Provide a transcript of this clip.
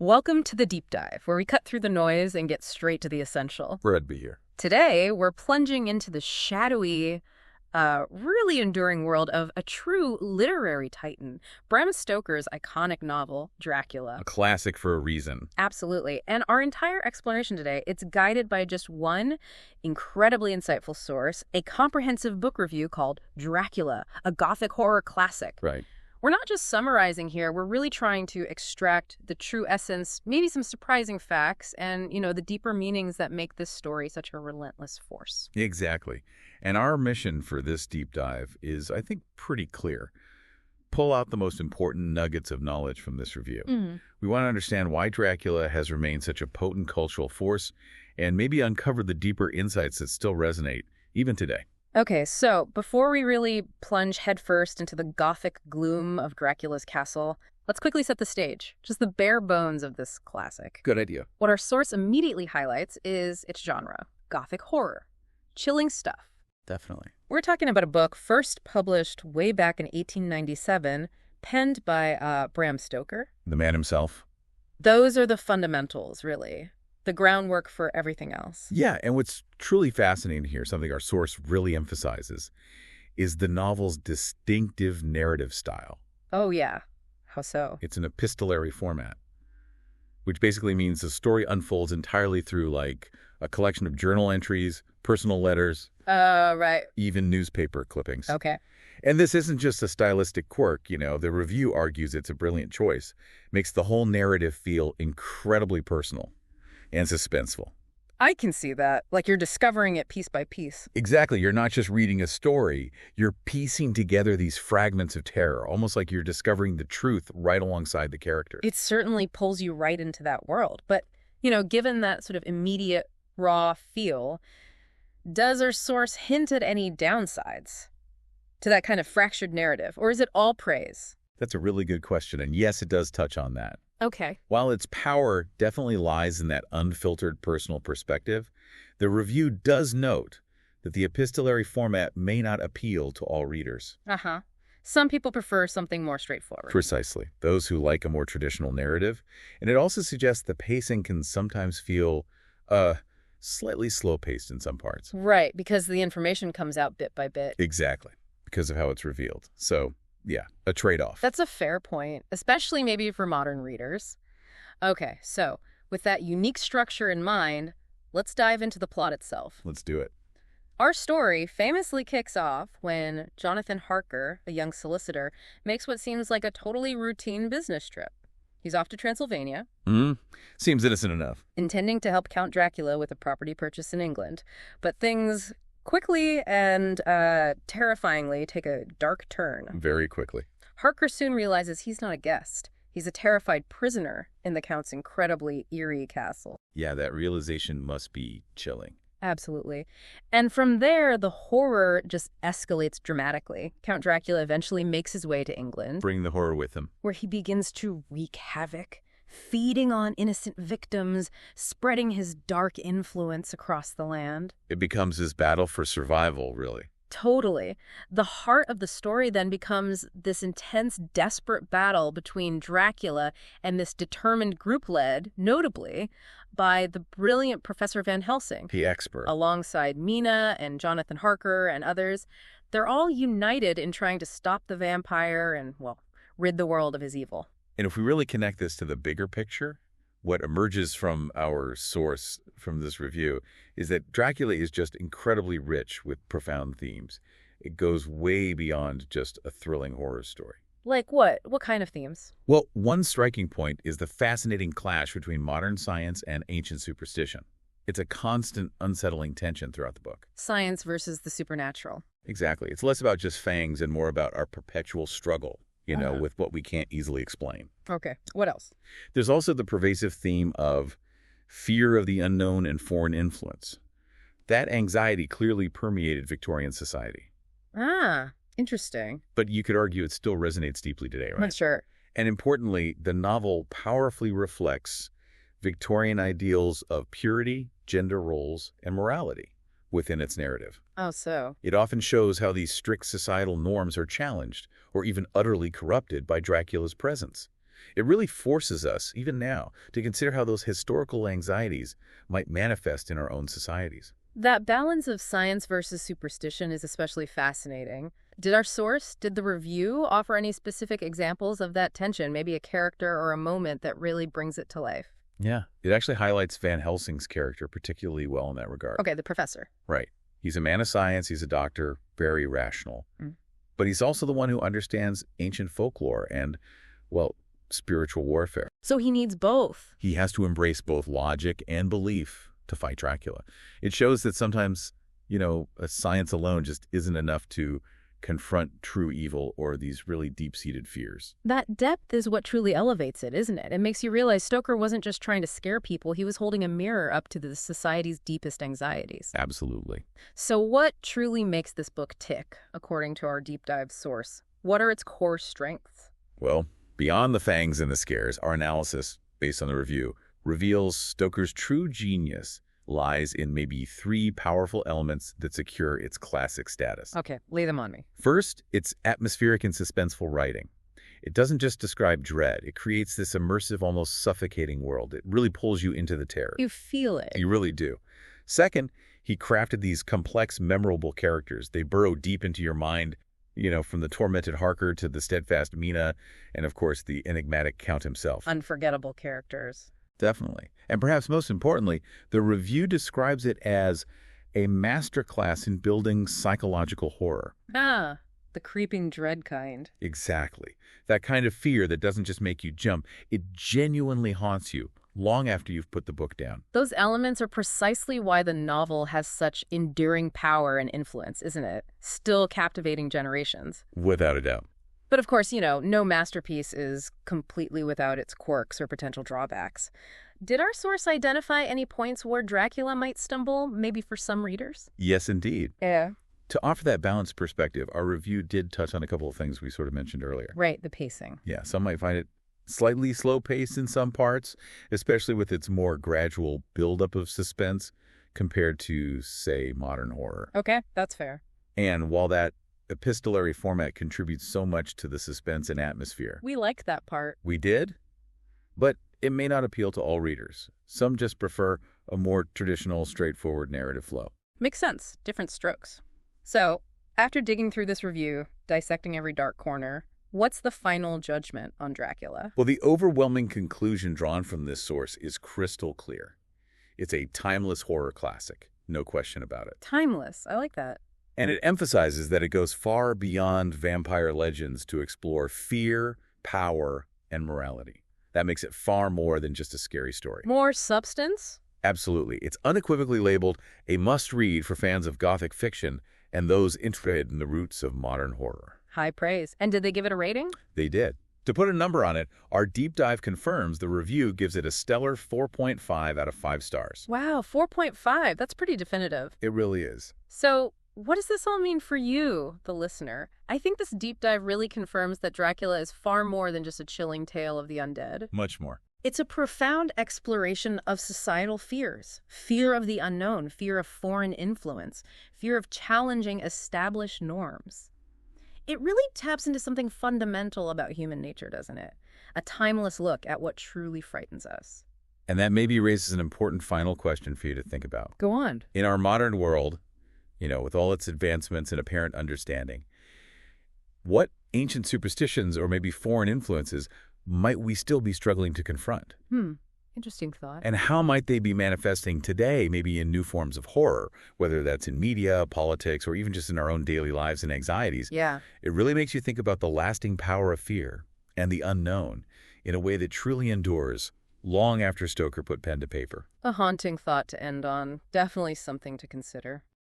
Welcome to the Deep Dive, where we cut through the noise and get straight to the essential. Brad be here. Today, we're plunging into the shadowy, really enduring world of a true literary titan, Bram Stoker's iconic novel, Dracula. A classic for a reason. Absolutely. And our entire exploration today, it's guided by just one incredibly insightful source, a comprehensive book review called Dracula, a Gothic horror classic. Right. We're not just summarizing here, we're really trying to extract the true essence, maybe some surprising facts, and, the deeper meanings that make this story such a relentless force. Exactly. And our mission for this deep dive is, I think, pretty clear. Pull out the most important nuggets of knowledge from this review. We want to understand why Dracula has remained such a potent cultural force, and maybe uncover the deeper insights that still resonate, even today. Okay, so before we really plunge headfirst into the Gothic gloom of Dracula's castle, let's quickly set the stage, just the bare bones of this classic. Good idea. What our source immediately highlights is its genre, Gothic horror. Chilling stuff. Definitely. We're talking about a book first published way back in 1897, penned by Bram Stoker. The man himself. Those are the fundamentals, really. The groundwork for everything else. Yeah, and what's truly fascinating here, something our source really emphasizes, is the novel's distinctive narrative style. Oh, yeah. How so? It's an epistolary format, which basically means the story unfolds entirely through, like, a collection of journal entries, personal letters, Right. even newspaper clippings. Okay. And this isn't just a stylistic quirk, The review argues it's a brilliant choice. Makes the whole narrative feel incredibly personal and suspenseful. I can see that. Like you're discovering it piece by piece. Exactly. You're not just reading a story. You're piecing together these fragments of terror, almost like you're discovering the truth right alongside the characters. It certainly pulls you right into that world. But, given that sort of immediate, raw feel, does our source hint at any downsides to that kind of fractured narrative? Or is it all praise? That's a really good question, and yes, it does touch on that. Okay. While its power definitely lies in that unfiltered personal perspective, the review does note that the epistolary format may not appeal to all readers. Uh-huh. Some people prefer something more straightforward. Precisely. Those who like a more traditional narrative. And it also suggests the pacing can sometimes feel slightly slow-paced in some parts. Right, because the information comes out bit by bit. Exactly, because of how it's revealed. So, yeah, a trade-off. That's a fair point, especially maybe for modern readers. Okay, so with that unique structure in mind, let's dive into the plot itself. Let's do it. Our story famously kicks off when Jonathan Harker, a young solicitor, makes what seems like a totally routine business trip. He's off to Transylvania. Seems innocent enough. Intending to help Count Dracula with a property purchase in England. But things quickly and terrifyingly take a dark turn. Very quickly. Harker soon realizes he's not a guest. He's a terrified prisoner in the Count's incredibly eerie castle. Yeah, that realization must be chilling. Absolutely. And from there, the horror just escalates dramatically. Count Dracula eventually makes his way to England, Bring the horror with him. where he begins to wreak havoc, feeding on innocent victims, spreading his dark influence across the land. It becomes his battle for survival, really. Totally. The heart of the story then becomes this intense, desperate battle between Dracula and this determined group led, notably, by the brilliant Professor Van Helsing. The expert. Alongside Mina and Jonathan Harker and others. They're all united in trying to stop the vampire and, rid the world of his evil. And if we really connect this to the bigger picture, what emerges from our source from this review is that Dracula is just incredibly rich with profound themes. It goes way beyond just a thrilling horror story. Like what? What kind of themes? Well, one striking point is the fascinating clash between modern science and ancient superstition. It's a constant, unsettling tension throughout the book. Science versus the supernatural. Exactly. It's less about just fangs and more about our perpetual struggle, with what we can't easily explain. Okay. What else? There's also the pervasive theme of fear of the unknown and foreign influence. That anxiety clearly permeated Victorian society. Ah, interesting. But you could argue it still resonates deeply today, right? Sure. And importantly, the novel powerfully reflects Victorian ideals of purity, gender roles, and morality within its narrative. Oh, so? It often shows how these strict societal norms are challenged or even utterly corrupted by Dracula's presence. It really forces us, even now, to consider how those historical anxieties might manifest in our own societies. That balance of science versus superstition is especially fascinating. Did the review offer any specific examples of that tension, maybe a character or a moment that really brings it to life? Yeah. It actually highlights Van Helsing's character particularly well in that regard. Okay, the professor. Right. He's a man of science, he's a doctor, very rational. Mm. But he's also the one who understands ancient folklore and, well, spiritual warfare. So he needs both. He has to embrace both logic and belief to fight Dracula. It shows that sometimes, a science alone just isn't enough to confront true evil or these really deep-seated fears. That depth is what truly elevates it, isn't it? It makes you realize Stoker wasn't just trying to scare people, he was holding a mirror up to the society's deepest anxieties. Absolutely. So what truly makes this book tick, according to our deep dive source? What are its core strengths? Well, beyond the fangs and the scares, our analysis, based on the review, reveals Stoker's true genius lies in maybe 3 powerful elements that secure its classic status. Okay, lay them on me. First, it's atmospheric and suspenseful writing. It doesn't just describe dread. It creates this immersive, almost suffocating world. It really pulls you into the terror. You feel it. You really do. Second, he crafted these complex, memorable characters. They burrow deep into your mind, from the tormented Harker to the steadfast Mina, and of course the enigmatic Count himself. Unforgettable characters. Definitely. And perhaps most importantly, the review describes it as a masterclass in building psychological horror. Ah, the creeping dread kind. Exactly. That kind of fear that doesn't just make you jump, it genuinely haunts you long after you've put the book down. Those elements are precisely why the novel has such enduring power and influence, isn't it? Still captivating generations. Without a doubt. But of course, no masterpiece is completely without its quirks or potential drawbacks. Did our source identify any points where Dracula might stumble, maybe for some readers? Yes, indeed. Yeah. To offer that balanced perspective, our review did touch on a couple of things we sort of mentioned earlier. Right, the pacing. Yeah, some might find it slightly slow-paced in some parts, especially with its more gradual buildup of suspense compared to, say, modern horror. Okay, that's fair. And while that epistolary format contributes so much to the suspense and atmosphere. We like that part. We did, but it may not appeal to all readers. Some just prefer a more traditional, straightforward narrative flow. Makes sense. Different strokes. So, after digging through this review, dissecting every dark corner, what's the final judgment on Dracula? Well, the overwhelming conclusion drawn from this source is crystal clear. It's a timeless horror classic, no question about it. Timeless. I like that. And it emphasizes that it goes far beyond vampire legends to explore fear, power, and morality. That makes it far more than just a scary story. More substance? Absolutely. It's unequivocally labeled a must-read for fans of Gothic fiction and those interested in the roots of modern horror. High praise. And did they give it a rating? They did. To put a number on it, our deep dive confirms the review gives it a stellar 4.5 out of 5 stars. Wow, 4.5. That's pretty definitive. It really is. So, what does this all mean for you, the listener? I think this deep dive really confirms that Dracula is far more than just a chilling tale of the undead. Much more. It's a profound exploration of societal fears. Fear of the unknown, fear of foreign influence, fear of challenging established norms. It really taps into something fundamental about human nature, doesn't it? A timeless look at what truly frightens us. And that maybe raises an important final question for you to think about. Go on. In our modern world, with all its advancements and apparent understanding, what ancient superstitions or maybe foreign influences might we still be struggling to confront? Interesting thought. And how might they be manifesting today, maybe in new forms of horror, whether that's in media, politics, or even just in our own daily lives and anxieties? Yeah. It really makes you think about the lasting power of fear and the unknown in a way that truly endures long after Stoker put pen to paper. A haunting thought to end on. Definitely something to consider.